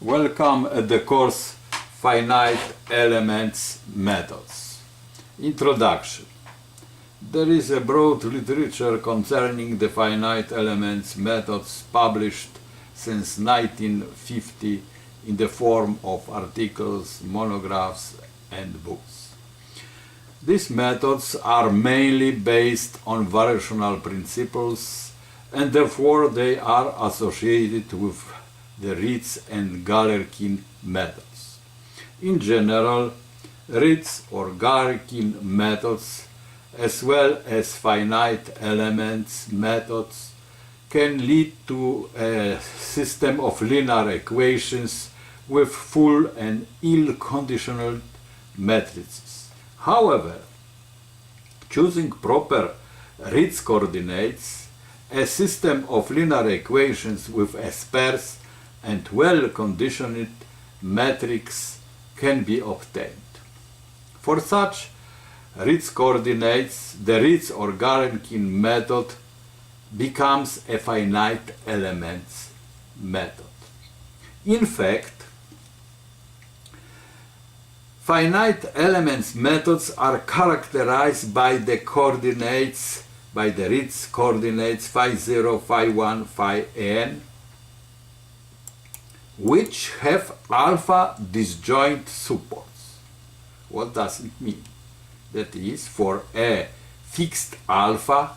Welcome at the course Finite Elements Methods. Introduction. There is a broad literature concerning the finite elements methods published since 1950 in the form of articles, monographs and books. These methods are mainly based on variational principles and therefore they are associated with the Ritz and Galerkin methods. In general, Ritz or Galerkin methods as well as finite elements methods can lead to a system of linear equations with full and ill-conditional matrices. However, choosing proper Ritz coordinates, a system of linear equations with a sparse and well-conditioned matrix can be obtained. For such Ritz coordinates, the Ritz or Galerkin method becomes a finite elements method. In fact, finite elements methods are characterized by the coordinates, by the Ritz coordinates phi 0, phi 1, phi n, which have alpha disjoint supports. What does it mean? That is, for a fixed alpha,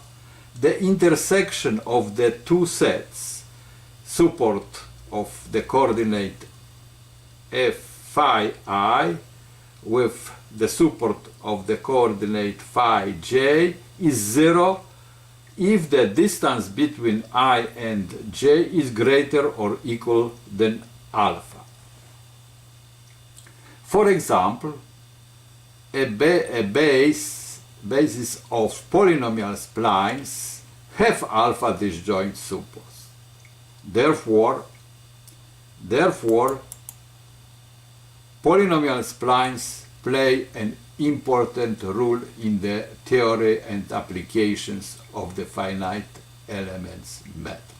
the intersection of the two sets, support of the coordinate f phi I with the support of the coordinate phi j is 0 if the distance between I and j is greater or equal than alpha. For example, a basis of polynomial splines have alpha disjoint supports. Therefore, polynomial splines play an important role in the theory and applications of the finite elements methods.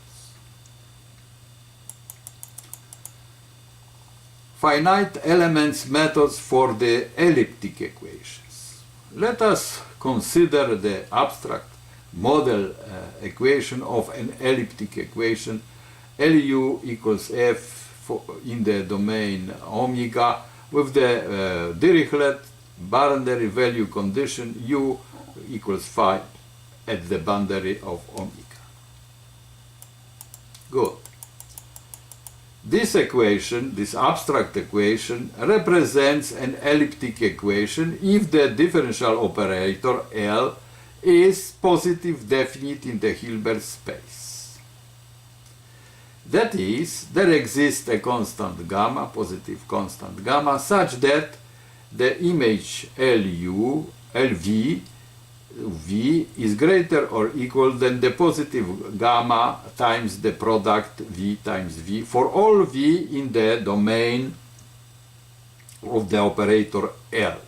Finite elements methods for the elliptic equations. Let us consider the abstract model equation of an elliptic equation Lu equals f in the domain omega with the Dirichlet boundary value condition u equals phi at the boundary of omega. Good. This equation, this abstract equation, represents an elliptic equation if the differential operator L is positive definite in the Hilbert space. That is, there exists a constant gamma, positive constant gamma, such that the image LV is greater or equal than the positive gamma times the product V times V for all V in the domain of the operator L,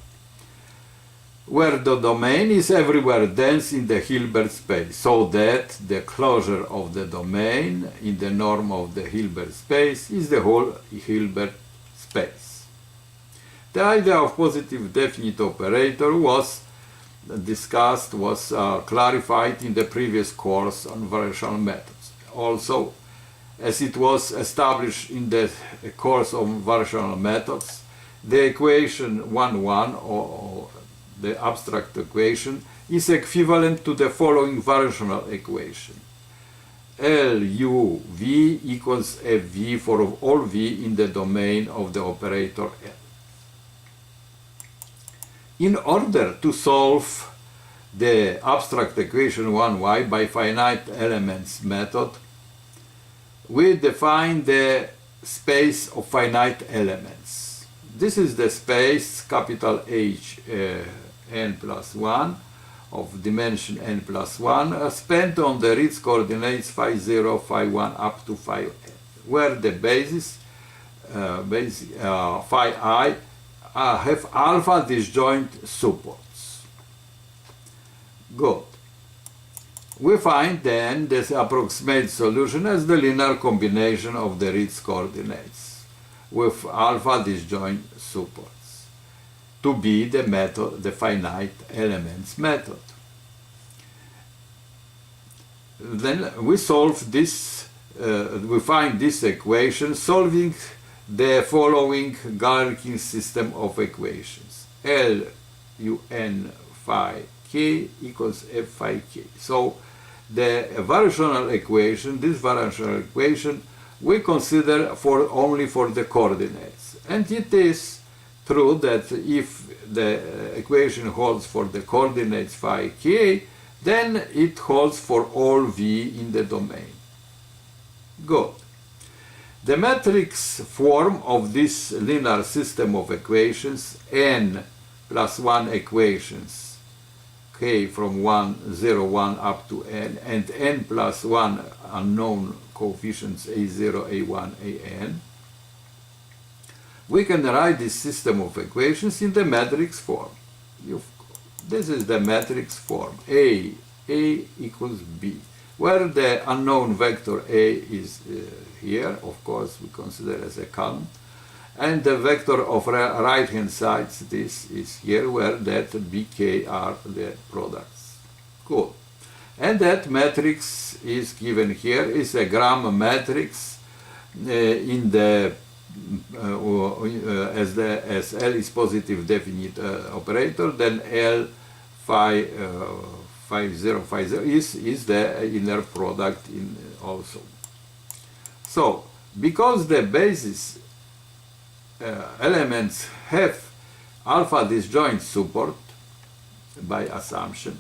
where the domain is everywhere dense in the Hilbert space, so that the closure of the domain in the norm of the Hilbert space is the whole Hilbert space. The idea of positive definite operator was discussed, was clarified in the previous course on variational methods. Also, as it was established in the course on variational methods, the equation 1,1 or the abstract equation is equivalent to the following variational equation. LUV equals FV for all V in the domain of the operator L. In order to solve the abstract equation 1y by finite elements method, we define the space of finite elements. This is the space capital H n plus 1 of dimension n plus 1 spent on the Ritz coordinates phi 0, phi 1 up to phi n, where the basis phi I have alpha disjoint supports. Good. We find then this approximate solution as the linear combination of the Ritz coordinates. with alpha disjoint supports to be the method, the finite elements method. Then we solve this, we find this equation solving the following Galerkin system of equations. L un phi k equals f phi k. So the variational equation, this variational equation, we consider only for the coordinates. And it is true that if the equation holds for the coordinates phi k, then it holds for all v in the domain. Good. The matrix form of this linear system of equations, n plus 1 equations, k from 1, 0, 1 up to n, and n plus 1 unknown coefficients a0, a1, an, we can write this system of equations in the matrix form. This is the matrix form, A equals B, where the unknown vector A is here, of course, we consider as a column, and the vector of right-hand sides, this is here, where that BK are the products. Cool. And that matrix is given here, is a Gram matrix in the as L is positive definite operator, then L phi 0 phi 0 is the inner product in also. So because the basis elements have alpha disjoint support by assumption,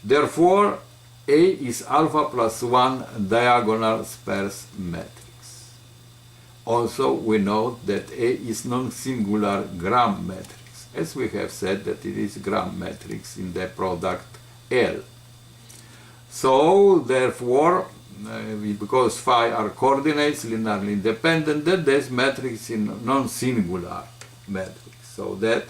therefore A is alpha plus 1 diagonal sparse matrix. Also, we note that A is non-singular Gram matrix, as we have said that it is Gram matrix in the product L. So, therefore, because phi are coordinates linearly independent, that this matrix is non-singular matrix. So that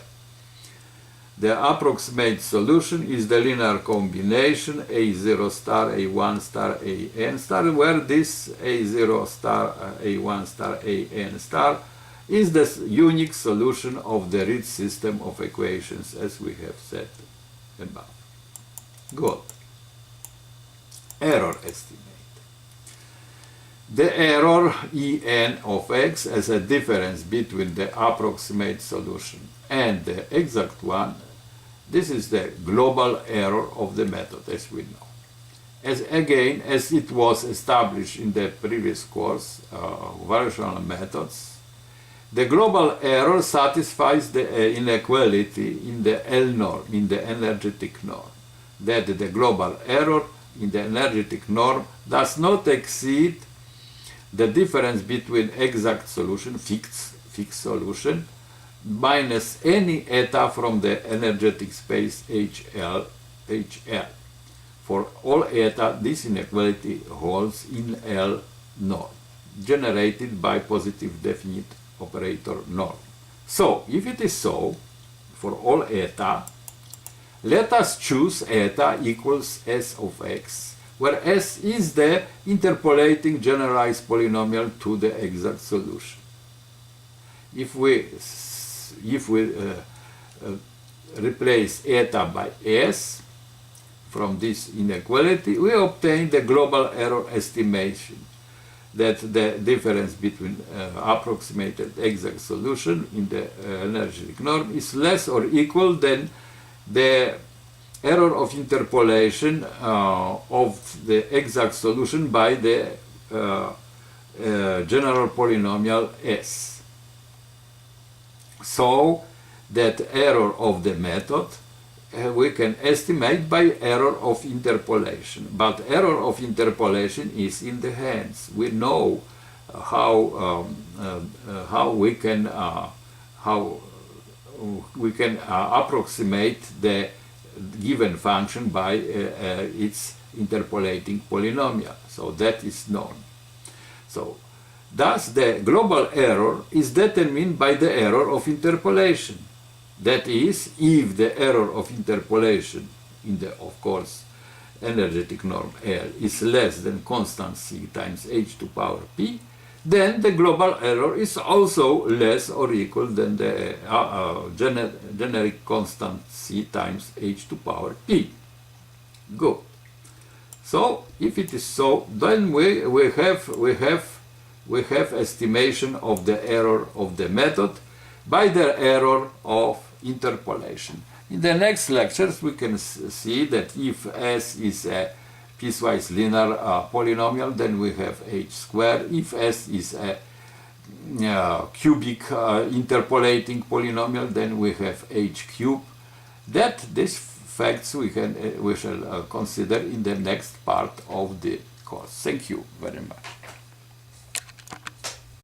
the approximate solution is the linear combination A0 star, A1 star, AN star, where this A0 star, A1 star, AN star is the unique solution of the Ritz system of equations, as we have said above. Good. Error estimate. The error En of x as a difference between the approximate solution and the exact one, this is the global error of the method, as we know. As it was established in the previous course, variational methods, the global error satisfies the inequality in the L norm, in the energetic norm, that the global error in the energetic norm does not exceed the difference between exact solution, fixed solution, minus any eta from the energetic space HL. For all eta, this inequality holds in L norm, generated by positive definite operator norm. So, if it is so, for all eta, let us choose eta equals S of x, where S is the interpolating generalized polynomial to the exact solution. If we replace eta by S from this inequality, we obtain the global error estimation, that the difference between approximated exact solution in the energetic norm is less or equal than the error of interpolation of the exact solution by the general polynomial S. So that error of the method we can estimate by error of interpolation, but error of interpolation is in the hands. We know how we can approximate the given function by its interpolating polynomial. So that is known. So thus the global error is determined by the error of interpolation. That is, if the error of interpolation in the, of course, energetic norm L is less than constant C times h to power p, then the global error is also less or equal than the generic constant c times h to power p. Good. So if it is so, then we have estimation of the error of the method by the error of interpolation. In the next lectures we can see that if S is a piecewise linear polynomial, then we have h squared. If S is a cubic interpolating polynomial, then we have h cubed. That these facts we shall consider in the next part of the course. Thank you very much.